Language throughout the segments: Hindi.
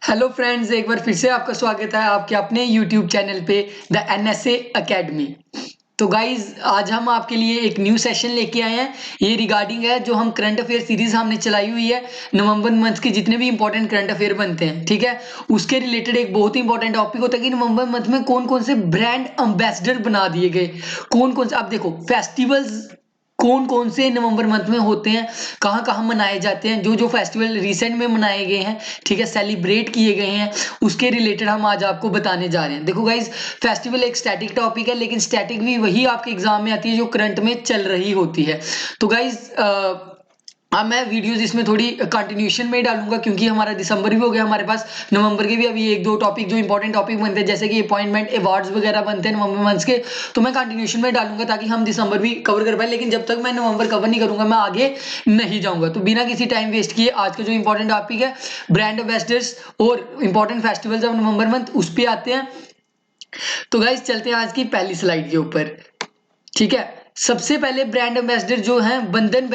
हेलो फ्रेंड्स, एक बार फिर से आपका स्वागत है आपके अपने यूट्यूब चैनल पे द एनएसए एकेडमी। तो गाइज आज हम आपके लिए एक न्यू सेशन लेके आए हैं। ये रिगार्डिंग है जो हम करंट अफेयर सीरीज हमने चलाई हुई है। नवंबर मंथ के जितने भी इंपॉर्टेंट करंट अफेयर बनते हैं, ठीक है, उसके रिलेटेड एक बहुत ही इंपॉर्टेंट टॉपिक होता है कि नवंबर मंथ में कौन कौन से ब्रांड एम्बेसडर बना दिए गए, कौन कौन से। आप देखो फेस्टिवल्स कौन कौन से नवंबर मंथ में होते हैं, कहाँ कहाँ मनाए जाते हैं, जो जो फेस्टिवल रिसेंट में मनाए गए हैं, ठीक है, सेलिब्रेट किए गए हैं, उसके रिलेटेड हम आज आपको बताने जा रहे हैं। देखो गाइज, फेस्टिवल एक स्टैटिक टॉपिक है, लेकिन स्टैटिक भी वही आपके एग्जाम में आती है जो करंट में चल रही होती है। तो गाइज अब मैं वीडियोस इसमें थोड़ी कंटिन्यूशन में ही डालूंगा, क्योंकि हमारा दिसंबर भी हो गया, हमारे पास नवंबर के भी अभी एक दो टॉपिक जो इंपॉर्टेंट टॉपिक बनते हैं, जैसे कि अपॉइंटमेंट अवार्ड्स वगैरह बनते हैं नवंबर मंथ के, तो मैं कंटिन्यूशन में डालूंगा ताकि हम दिसंबर भी कवर कर पाए। लेकिन जब तक मैं नवंबर कवर नहीं करूंगा मैं आगे नहीं जाऊंगा। तो बिना किसी टाइम वेस्ट किए आज का जो इंपॉर्टेंट टॉपिक है ब्रांड एम्बेसडर्स और important festivals of November month, उस पर आते हैं। तो गाइज चलते हैं आज की पहली स्लाइड के ऊपर, ठीक है। सबसे पहले ब्रांड एम्बेसडर जो है बंधन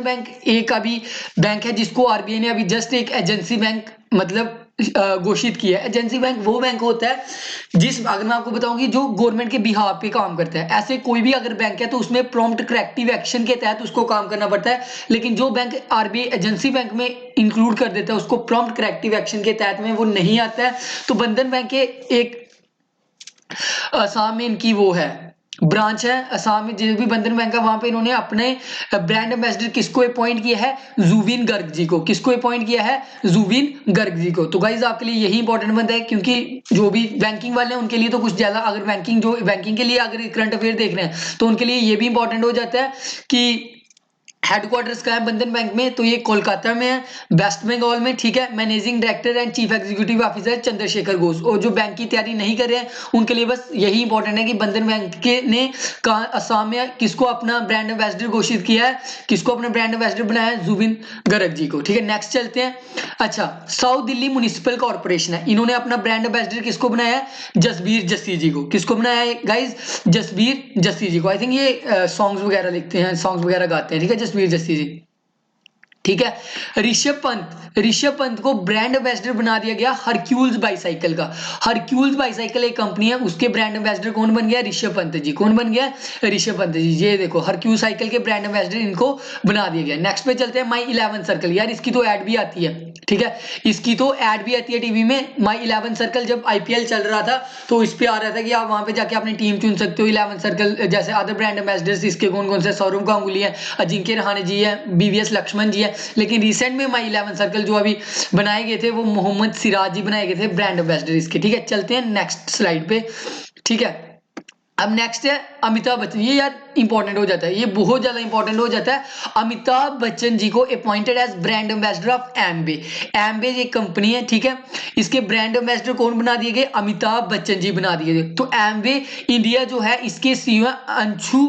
बैंक एक अभी बैंक है जिसको आरबीआई ने अभी जस्ट एक एजेंसी बैंक मतलब घोषित किया है। एजेंसी बैंक वो बैंक होता है जिस, अगर मैं आपको बताऊं कि जो गवर्नमेंट के बिहाफ पे काम करता है। ऐसे कोई भी अगर बैंक है तो उसमें प्रॉम्प्ट करेक्टिव एक्शन के तहत उसको काम करना पड़ता है, लेकिन जो बैंक आरबीआई एजेंसी बैंक में इंक्लूड कर देता है उसको प्रॉम्प्ट करेक्टिव एक्शन के तहत में वो नहीं आता है। तो बंधन बैंक के एक असम में इनकी वो है ब्रांच है, असम में जो भी बंधन बैंक है वहां पे इन्होंने अपने ब्रांड एम्बेसडर किसको अपॉइंट किया है, जुबिन गर्ग जी को। किसको अपॉइंट किया है, जुबिन गर्ग जी को। तो गाइज आपके लिए यही इंपॉर्टेंट बनता है, क्योंकि जो भी बैंकिंग वाले हैं उनके लिए तो कुछ ज्यादा, अगर बैंकिंग के लिए अगर करंट अफेयर देख रहे हैं तो उनके लिए ये भी इंपॉर्टेंट हो जाता है कि हेडक्वार्टर्स का है बंधन बैंक में, तो ये कोलकाता में है, वेस्ट बंगाल में, ठीक है। Managing director and chief executive officer Chandrashekhar Ghosh. और जो बैंक की तैयारी नहीं कर रहे हैं उनके लिए बस यही इंपॉर्टेंट है कि बंधन बैंक के ने असम में किसको अपना ब्रांड एम्बेसडर घोषित किया है, किसको अपना ब्रांड एम्बेसडर बनाया है, जुबिन गर्ग जी को, ठीक है। नेक्स्ट चलते हैं। अच्छा, साउथ दिल्ली म्युनिसिपल कॉर्पोरेशन है, इन्होंने अपना ब्रांड एम्बेसडर किसको बनाया है, जसबीर जस्सी जी को। किसको बनाया है गाइज, जसबीर जस्सी जी को। आई थिंक ये सॉन्ग्स वगैरह लिखते हैं, सॉन्ग्स वगैरह गाते हैं, ठीक है, जसबीर जस्सी जी, ठीक है। ऋषभ पंत को ब्रांड एम्बेसडर बना दिया गया हरक्यूल्स बाईसाइकिल का। हरक्यूल्स बाईसाइकिल एक कंपनी है, उसके ब्रांड एम्बेसडर कौन बन गया, ऋषभ पंत जी। कौन बन गया, ऋषभ पंत जी। ये देखो हरक्यूल साइकिल के ब्रांड एम्बेसडर इनको बना दिया गया। नेक्स्ट पे चलते हैं, माई 11 सर्कल। यार इसकी तो ऐड भी आती है, ठीक है, इसकी तो ऐड भी आती है टीवी में। माई 11 सर्कल जब आईपीएल चल रहा था तो इस पे आ रहा था कि आप वहां पे जाके अपनी टीम चुन सकते हो। 11 सर्कल जैसे अदर ब्रांड एम्बेसडर्स इसके कौन कौन से, सौरव गांगुली है, अजिंक्य रहाणे जी है, बीवीएस लक्ष्मण जी है। लेकिन रिसेंट में माई 11 सर्कल जो अभी बनाए गए थे वो मोहम्मद सिराज जी बनाए गए थे ब्रांड एम्बेसडर इसके, ठीक है। चलते हैं नेक्स्ट स्लाइड पे, ठीक है। अब नेक्स्ट है अमिताभ बच्चन। ये यार इंपॉर्टेंट हो जाता है, ये बहुत ज्यादा इंपॉर्टेंट हो जाता है। अमिताभ बच्चन जी को appointed as brand ambassador of एम्बे। एम्बे एक कंपनी है, ठीक है, इसके ब्रांड एम्बेसडर कौन बना दिए गए, अमिताभ बच्चन जी बना दिए गए। तो एम्बे इंडिया जो है इसके सीईओ अंशु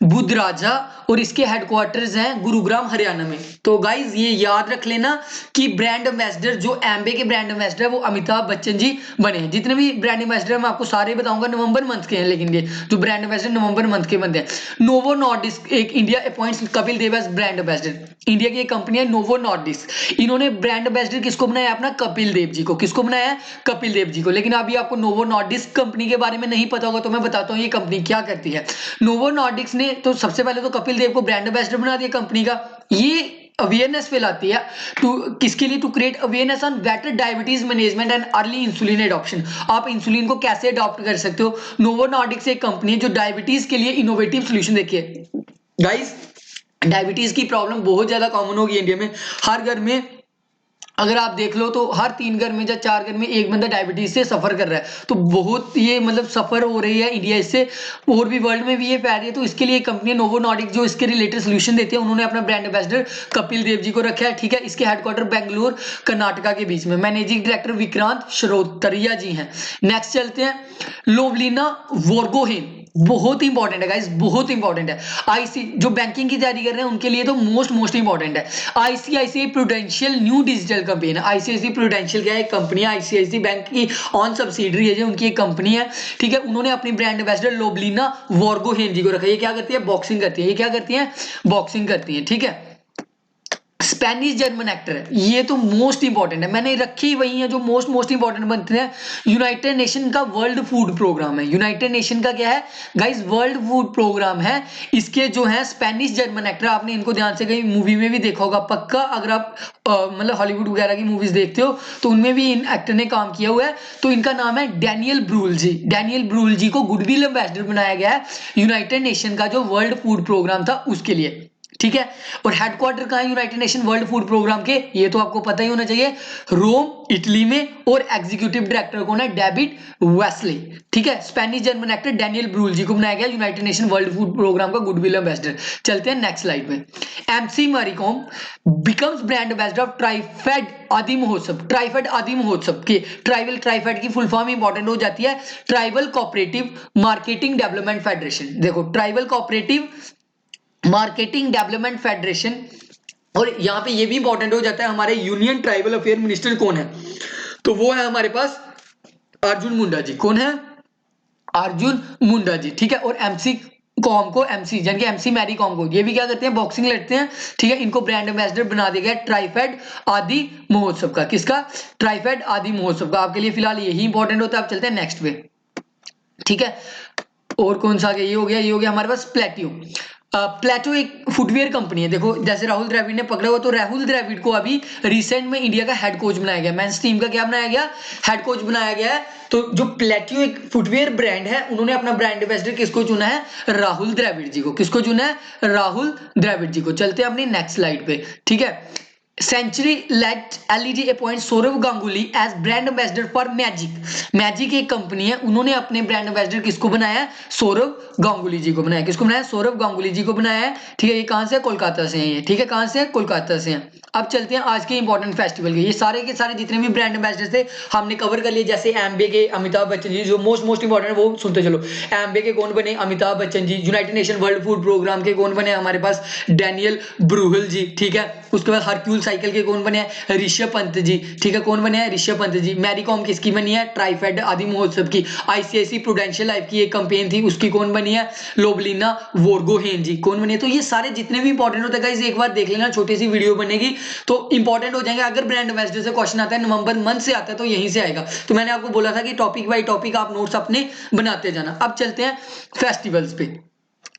बुध राजा और इसके हेडक्वार्टर्स हैं गुरुग्राम हरियाणा में। तो गाइज ये याद रख लेना कि ब्रांड एम्बेसडर जो एम्बे के ब्रांड एम्बेसडर है वो अमिताभ बच्चन जी बने हैं। जितने भी ब्रांड एम्बेसडर मैं आपको सारे बताऊंगा नवंबर मंथ के हैं, लेकिन ये जो ब्रांड एम्बेसडर नवंबर मंथ के बनते हैं। नोवो नॉर्डिस्क एक India appoints Kapil Dev as brand ambassador. India की एक कंपनी है नोवो नॉर्डिस्क, इन्होंने ब्रांड एम्बेसडर किसको बनाया, अपना कपिल देव जी को। किसको बनाया है, कपिल देव जी को। लेकिन अभी आपको नोवो नॉर्डिस्क कंपनी के बारे में नहीं पता होगा तो मैं बताता हूँ ये कंपनी क्या करती है। नोवो नॉर्डिस्क ने तो सबसे पहले तो कपिल देव को ब्रांड एम्बेसडर बना दिया कंपनी का। ये अवेयरनेस फैलाती है टू किसके लिए, to create awareness on better diabetes management and early insulin adoption. आप इंसुलिन को कैसे अडॉप्ट कर सकते हो। नोवो नॉर्डिक्स एक कंपनी है जो डायबिटीज के लिए इनोवेटिव सोल्यूशन देखिए गाइस। डायबिटीज की प्रॉब्लम बहुत ज्यादा कॉमन होगी इंडिया में, हर घर में अगर आप देख लो तो हर 3 घर में या 4 घर में एक बंदा डायबिटीज से सफर कर रहा है। तो बहुत ये मतलब सफर हो रही है इंडिया इससे, और भी वर्ल्ड में भी ये फैल रही है। तो इसके लिए कंपनी नोवो नॉर्डिक जो इसके रिलेटेड सोल्यूशन देती है, उन्होंने अपना ब्रांड एम्बेसडर कपिल देव जी को रखा है, ठीक है। इसके हेडक्वार्टर बेंगलुरु कर्नाटका के बीच में। मैनेजिंग डायरेक्टर विक्रांत श्रोतरिया जी हैं। नेक्स्ट चलते हैं, लोवलिना वोर्गोहेन। बहुत इंपॉर्टेंट है गाइस, बहुत इंपॉर्टेंट है। आईसी जो बैंकिंग की तैयारी कर रहे हैं उनके लिए तो मोस्ट इंपॉर्टेंट है। ICICI prudential new digital company है। आईसीआईसीआई प्रूडेंशियल क्या है, एक कंपनी है, आईसीआईसीआई बैंक की ऑन सब्सिडरी है जो उनकी एक कंपनी है, ठीक है। उन्होंने अपनी ब्रांड एम्बेसडर लोबलिना वोर्गोहेन जी को रखा है। ये क्या करती है, बॉक्सिंग करती है। ये क्या करती है, बॉक्सिंग करती है, ठीक है। स्पेनिश जर्मन एक्टर है, ये तो मोस्ट इंपॉर्टेंट है, मैंने रखी वही है जो मोस्ट इंपॉर्टेंट बनते हैं। यूनाइटेड नेशन का वर्ल्ड फूड प्रोग्राम है, यूनाइटेड नेशन का क्या है गाइस, वर्ल्ड फूड प्रोग्राम है। इसके जो है स्पेनिश जर्मन एक्टर, आपने इनको ध्यान से कहीं मूवी में भी देखा होगा पक्का, अगर आप मतलब हॉलीवुड वगैरह की मूवीज देखते हो तो उनमें भी इन एक्टर ने काम किया हुआ है। तो इनका नाम है डैनियल ब्रूल जी। डैनियल ब्रूल जी को गुडविल एम्बेसडर बनाया गया है यूनाइटेड नेशन का जो वर्ल्ड फूड प्रोग्राम था उसके लिए, ठीक है। और हेडक्वार्टर कहां है United Nation World Food Programme के, ये तो आपको पता ही होना चाहिए, रोम इटली में। और एग्जीक्यूटिव डायरेक्टर कौन है, डेविड वेस्ले, ठीक है। Spanish German actor Daniel Bruhl ji को बनाया गया United Nation World Food Programme का गुडविल एम्बेसडर। चलते हैं नेक्स्ट स्लाइड में। MC Mary Kom becomes brand ambassador of TRIFED Aadi Mahotsav. TRIFED Aadi महोत्सव के ट्राइफेड की फुल फॉर्म इंपॉर्टेंट हो जाती है tribal cooperative marketing development federation. देखो tribal cooperative marketing development federation, और यहां पे ये भी इंपॉर्टेंट हो जाता है हमारे यूनियन ट्राइबल अफेयर मिनिस्टर कौन है, तो वो है हमारे पास अर्जुन मुंडा जी। कौन है, अर्जुन मुंडा जी, ठीक है। और एमसी कॉम को, एमसी यानी कि एमसी मैरी कॉम को, ये भी क्या करते हैं, बॉक्सिंग लड़ते हैं, ठीक है। इनको ब्रांड एम्बेसडर बना दिया गया ट्राइफेड आदि महोत्सव का। किसका, ट्राइफेड आदि महोत्सव का। आपके लिए फिलहाल यही इंपॉर्टेंट होता है। आप चलते हैं नेक्स्ट पे, ठीक है। और कौन सा आ गया, ये हो गया, ये हो गया हमारे पास प्लेट्यू। प्लेटो एक फुटवेयर कंपनी है। देखो जैसे राहुल द्रविड़ ने पकड़ा हुआ, तो राहुल द्रविड़ को अभी रिसेंट में इंडिया का हेड कोच बनाया गया, मेंस टीम का क्या बनाया गया, हेड कोच बनाया गया है। तो जो प्लेट्यू एक फुटवेयर ब्रांड है, उन्होंने अपना ब्रांड एम्बेसडर किसको चुना है, राहुल द्रविड़ जी को। किसको चुना है, राहुल द्रविड़ जी को। चलते हैं अपनी नेक्स्ट स्लाइड पे, ठीक है। सेंचुरी लेट LED appoint Sourav Ganguly as brand ambassador for Magic. Magic एक कंपनी है, उन्होंने अपने ब्रांड एम्बेसडर किसको बनाया है, सौरव गांगुली जी को बनाया। किसको बनाया, सौरव गांगुली जी को बनाया है, ठीक है। ये कहां से, कोलकाता से है ये, ठीक है। कहां से, कोलकाता से है। अब चलते हैं आज के इंपॉर्टेंट फेस्टिवल के। ये सारे के सारे जितने भी ब्रांड एम्बेसडर थे हमने कवर कर लिए। जैसे एमबे के अमिताभ बच्चन जी, जो मोस्ट इंपॉर्टेंट वो सुनते चलो। एमबे के कौन बने, Amitabh Bachchan ji. United Nation World Food Programme के कौन बने हमारे पास, डैनियल ब्रूहल जी, ठीक है। उसके बाद हरक्यूल साइकिल के कौन बने हैं, ऋषभ पंत जी, ठीक है। कौन बने हैं, ऋषभ पंत जी। मैरी कॉम किसकी बनी है, ट्राइफेड आदि महोत्सव की। आईसीआईसी प्रूडेंशियल लाइफ की एक कैंपेन थी, उसकी कौन बनी है, लोबलिना वोर्गोहेन जी, कौन बनी है। तो ये सारे जितने भी इंपॉर्टेंट होते हैं गाइस, एक बार देख लेना, छोटी सी वीडियो बनेगी तो इंपॉर्टेंट हो जाएंगे। अगर ब्रांड एम्बेसडर से क्वेश्चन आता है, नवंबर मंथ से आता है, तो यहीं से आएगा। तो मैंने आपको बोला था कि टॉपिक बाय टॉपिक आप नोट्स अपने बनाते जाना। अब चलते हैं फेस्टिवल्स पे।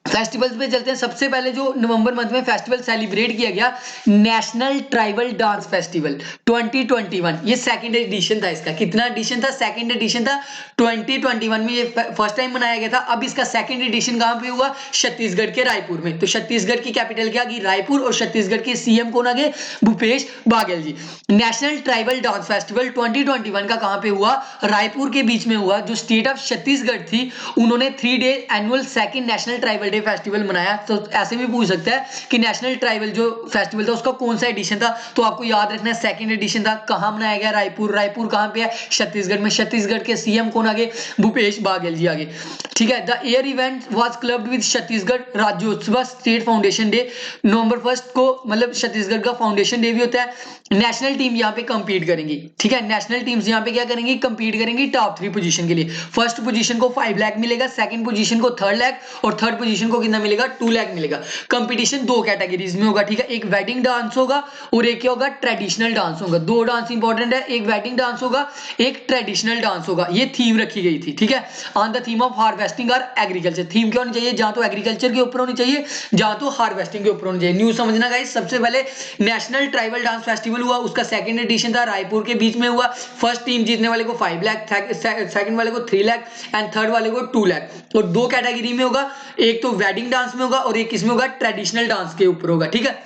फेस्टिवल्स पे चलते हैं। सबसे पहले जो नवंबर मंथ में फेस्टिवल सेलिब्रेट किया गया, नेशनल ट्राइबल डांस फेस्टिवल 2021, ये सेकंड एडिशन था इसका। कितना एडिशन था, सेकंड एडिशन था। 2021 में ये फर्स्ट टाइम मनाया गया था। अब इसका सेकंड एडिशन कहां पे हुआ, छत्तीसगढ़ के रायपुर में। तो छत्तीसगढ़ की कैपिटल क्या गई, रायपुर, और छत्तीसगढ़ के सीएम कौन आ गए, भूपेश बाघेल जी। नेशनल ट्राइबल डांस फेस्टिवल 2021 का कहां पे हुआ, रायपुर के बीच में हुआ। जो स्टेट ऑफ छत्तीसगढ़ थी, उन्होंने 3 day annual second national tribal day festival मनाया। तो ऐसे भी पूछ सकता है कि नेशनल ट्राइबल जो फेस्टिवल था उसका कौन सा एडिशन था, तो आपको याद रखना है सेकंड एडिशन था। कहां मनाया गया, रायपुर। रायपुर कहां पे है, छत्तीसगढ़ में। छत्तीसगढ़ के सीएम कौन आगे, भूपेश बाघेल जी आगे, ठीक है। The year event was clubbed with Chhattisgarh Rajyotsav state foundation day. नवंबर 1 को मतलब छत्तीसगढ़ का फाउंडेशन डे भी होता है। नेशनल टीम यहाँ पे कंपीट करेंगी, ठीक है। नेशनल टीम्स यहाँ पे क्या करेंगी, कंपीट करेंगी टॉप 3 पोजीशन के लिए। फर्स्ट पोजीशन को 5 लाख मिलेगा, सेकंड पोजीशन को 3 लाख, और थर्ड पोजीशन को कितना मिलेगा, 2 लाख मिलेगा। कंपटीशन 2 कैटेगरीज में होगा, ठीक है। एक वेडिंग डांस होगा और एक क्या होगा, ट्रेडिशनल डांस होगा। 2 डांस इंपॉर्टेंट है, एक वेडिंग डांस होगा, एक ट्रेडिशनल डांस होगा। ये थीम रखी गई थी, ठीक है। On the theme of harvesting और एग्रीकल्चर। थीम क्या होनी चाहिए, जहां तो एग्रीकल्चर के ऊपर होनी चाहिए, जहां तो हार्वेस्टिंग के ऊपर होनी चाहिए। न्यूज समझना गाइस। सबसे पहले नेशनल ट्राइबल डांस फेस्टिवल हुआ, उसका सेकंड एडिशन था, रायपुर के बीच में हुआ। फर्स्ट टीम जीतने वाले को 5 लाख, सेकंड वाले को 3 लाख, एंड थर्ड वाले को 2 लाख। और 2 कैटेगरी में होगा, एक तो वेडिंग डांस में होगा और एक किसमें होगा, ट्रेडिशनल डांस के ऊपर होगा, ठीक है।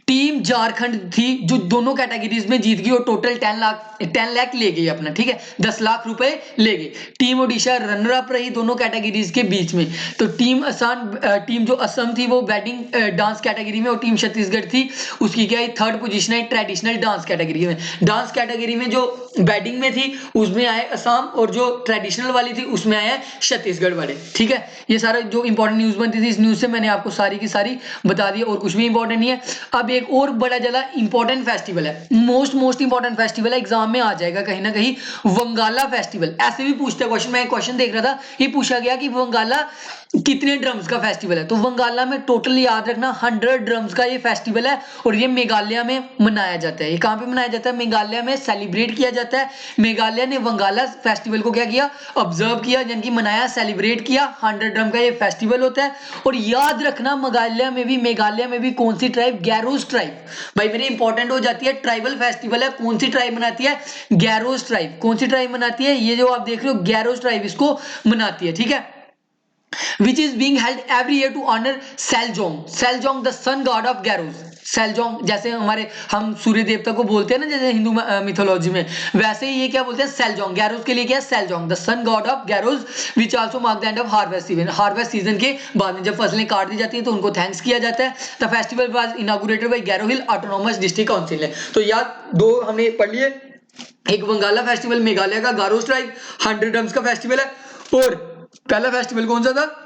टीम झारखंड थी जो दोनों कैटेगरीज में जीत गई और टोटल 10 लाख ले गई अपना, ठीक है। 10 लाख रुपए ले गई। टीम ओडिशा रनर अप रही दोनों कैटेगरीज के बीच में। तो टीम जो असम थी वो वेडिंग डांस कैटेगरी में, और टीम छत्तीसगढ़ थी उसकी क्या है, थर्ड पोजीशन है ट्रेडिशनल डांस कैटेगरी में। डांस कैटेगरी में जो वेडिंग में थी उसमें आए असम, और जो ट्रेडिशनल वाली थी उसमें आए छत्तीसगढ़ वाले, ठीक है। ये सारा जो इंपॉर्टेंट न्यूज बनती थी, इस न्यूज से मैंने आपको सारी की सारी बता दी, और कुछ भी इंपॉर्टेंट नहीं है। अब एक और बड़ा ज्यादा इंपॉर्टेंट फेस्टिवल है, मोस्ट इंपॉर्टेंट फेस्टिवल है, एग्जाम में आ जाएगा कहीं ना कहीं, वंगाला फेस्टिवल। ऐसे भी पूछते हैं क्वेश्चन, मैं एक क्वेश्चन देख रहा था, ये पूछा गया कि वंगाला कितने ड्रम्स का फेस्टिवल है? तो वंगाला में टोटल याद रखना 100 ड्रम्स का ये फेस्टिवल है और ये मेघालय में मनाया जाता है। ये कहाँ पे मनाया जाता है? मेघालय में सेलिब्रेट किया जाता है। मेघालय ने वंगाला फेस्टिवल को क्या किया? ऑब्जर्व किया, यानी कि मनाया, सेलिब्रेट किया। 100 ड्रम का ये फेस्टिवल होता है। और याद रखना मेघालय में भी कौन सी ट्राइब? गैरोज ट्राइब। भाई मेरी इंपॉर्टेंट हो जाती है, ट्राइबल फेस्टिवल है, कौन सी ट्राइब मनाती है? गैरोज ट्राइब। कौन सी ट्राइब मनाती है? ये जो आप देख रहे हो गैरोज ट्राइब इसको मनाती है, ठीक है। which is being held every year to honor Seljong the sun god of Garus। सेलजोंग, जैसे हमारे हम सूर्य देवता को बोलते हैं ना, जैसे हिंदू मिथोलॉजी में, वैसे ही ये क्या बोलते हैं? सेलजोंग। गैरोस के लिए क्या है? Saljong the sun god of Garos which also mark the end of harvest season. Harvest season के बाद में जब फसलें काट दी जाती हैं तो उनको थैंक्स किया जाता है। The festival was inaugurated by Garo hill autonomous district council है। तो यार दो हमने पढ़ लिए, एक वंगाला फेस्टिवल मेघालय का गारोस ट्राइब 100 ड्रम्स का फेस्टिवल है, और पहला फेस्टिवल कौन सा था?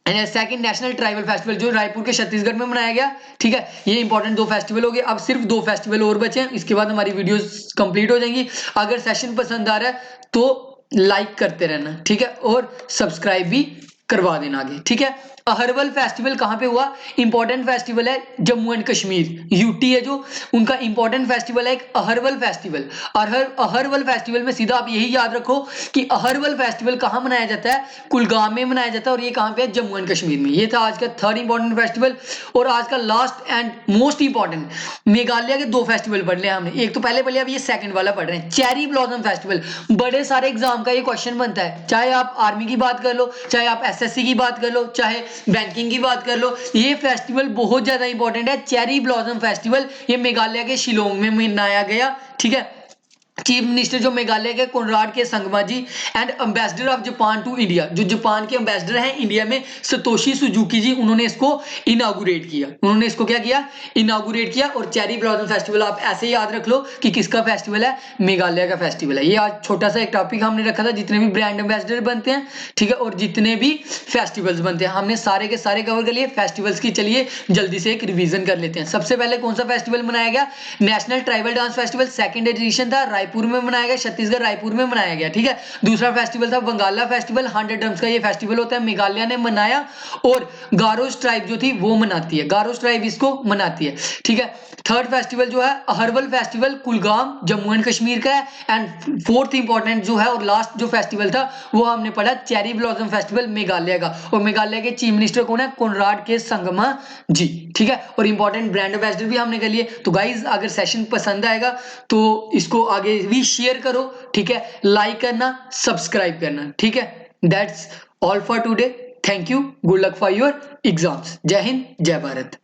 सेकंड नेशनल ट्राइबल फेस्टिवल जो रायपुर के छत्तीसगढ़ में मनाया गया, ठीक है। ये इंपॉर्टेंट दो फेस्टिवल हो गए। अब सिर्फ 2 फेस्टिवल और बचे हैं, इसके बाद हमारी वीडियोस कंप्लीट हो जाएंगी। अगर सेशन पसंद आ रहा है तो लाइक करते रहना, ठीक है, और सब्सक्राइब भी करवा देना आगे, ठीक है। अहरवल फेस्टिवल कहाँ पे हुआ? इंपॉर्टेंट फेस्टिवल है जम्मू एंड कश्मीर, यूटी है जो, उनका इंपॉर्टेंट फेस्टिवल है एक अहरवल फेस्टिवल। अहरवल फेस्टिवल में सीधा आप यही याद रखो कि अहरवल फेस्टिवल कहाँ मनाया जाता है? कुलगाम में मनाया जाता है, और ये कहाँ पे है? जम्मू एंड कश्मीर में। ये था आज का थर्ड इंपॉर्टेंट फेस्टिवल। और आज का last and most important, Meghalaya के 2 फेस्टिवल पढ़ लिया हमने, एक तो पहले पढ़ लिया, अब ये सेकंड वाला पढ़ रहे हैं, चेरी ब्लॉसम फेस्टिवल। बड़े सारे एग्जाम का ये क्वेश्चन बनता है, चाहे आप आर्मी की बात कर लो, चाहे आप एसएससी की बात कर लो, चाहे बैंकिंग की बात कर लो। ये फेस्टिवल बहुत ज्यादा इंपॉर्टेंट है, चेरी ब्लॉसम फेस्टिवल। ये मेघालय के शिलोंग में मनाया गया, ठीक है। चीफ मिनिस्टर जो मेघालय के Conrad K Sangma ji and ambassador of Japan to India, जो जापान के एम्बेसडर हैं इंडिया में, सतोशी सुजुकी जी, उन्होंने इसको इनागुरेट किया। उन्होंने इसको क्या किया? इनागुरेट किया। और चेरी ब्लॉसम फेस्टिवल आप ऐसे याद रख लो कि किसका फेस्टिवल है? मेघालय का फेस्टिवल है। ये आज छोटा सा एक टॉपिक हमने रखा था, जितने भी ब्रांड एम्बेसडर बनते हैं, ठीक है, और जितने भी फेस्टिवल्स बनते हैं, हमने सारे के सारे कवर कर लिए। फेस्टिवल्स की चलिए जल्दी से एक रिवीजन कर लेते हैं। सबसे पहले कौन सा फेस्टिवल मनाया गया? National tribal dance festival, second edition था, रायपुर में मनाया गया, छत्तीसगढ़ रायपुर में मनाया गया, ठीक है। दूसरा फेस्टिवल था वंगाला फेस्टिवल, 100 ड्रम्स का ये फेस्टिवल होता है, मेघालय ने मनाया, और गारोस ट्राइब जो थी वो मनाती है, गारोस ट्राइब इसको मनाती है, ठीक है। थर्ड फेस्टिवल जो है अहरवल फेस्टिवल, कुलगाम जम्मू एंड कश्मीर का है। एंड फोर्थ इंपॉर्टेंट जो है और लास्ट जो फेस्टिवल था वो हमने पढ़ा चेरी ब्लॉसम फेस्टिवल मेघालय का, और मेघालय के चीफ मिनिस्टर कौन है? कोनराड के संगमा जी, ठीक है। और इंपॉर्टेंट ब्रांड एम्बेसडर भी हमने कर लिए। तो गाइज अगर सेशन पसंद आएगा तो इसको आगे भी शेयर करो, ठीक है, लाइक करना, सब्सक्राइब करना, ठीक है। That's all for today. Thank you, good luck for your exams. जय हिंद, जय भारत।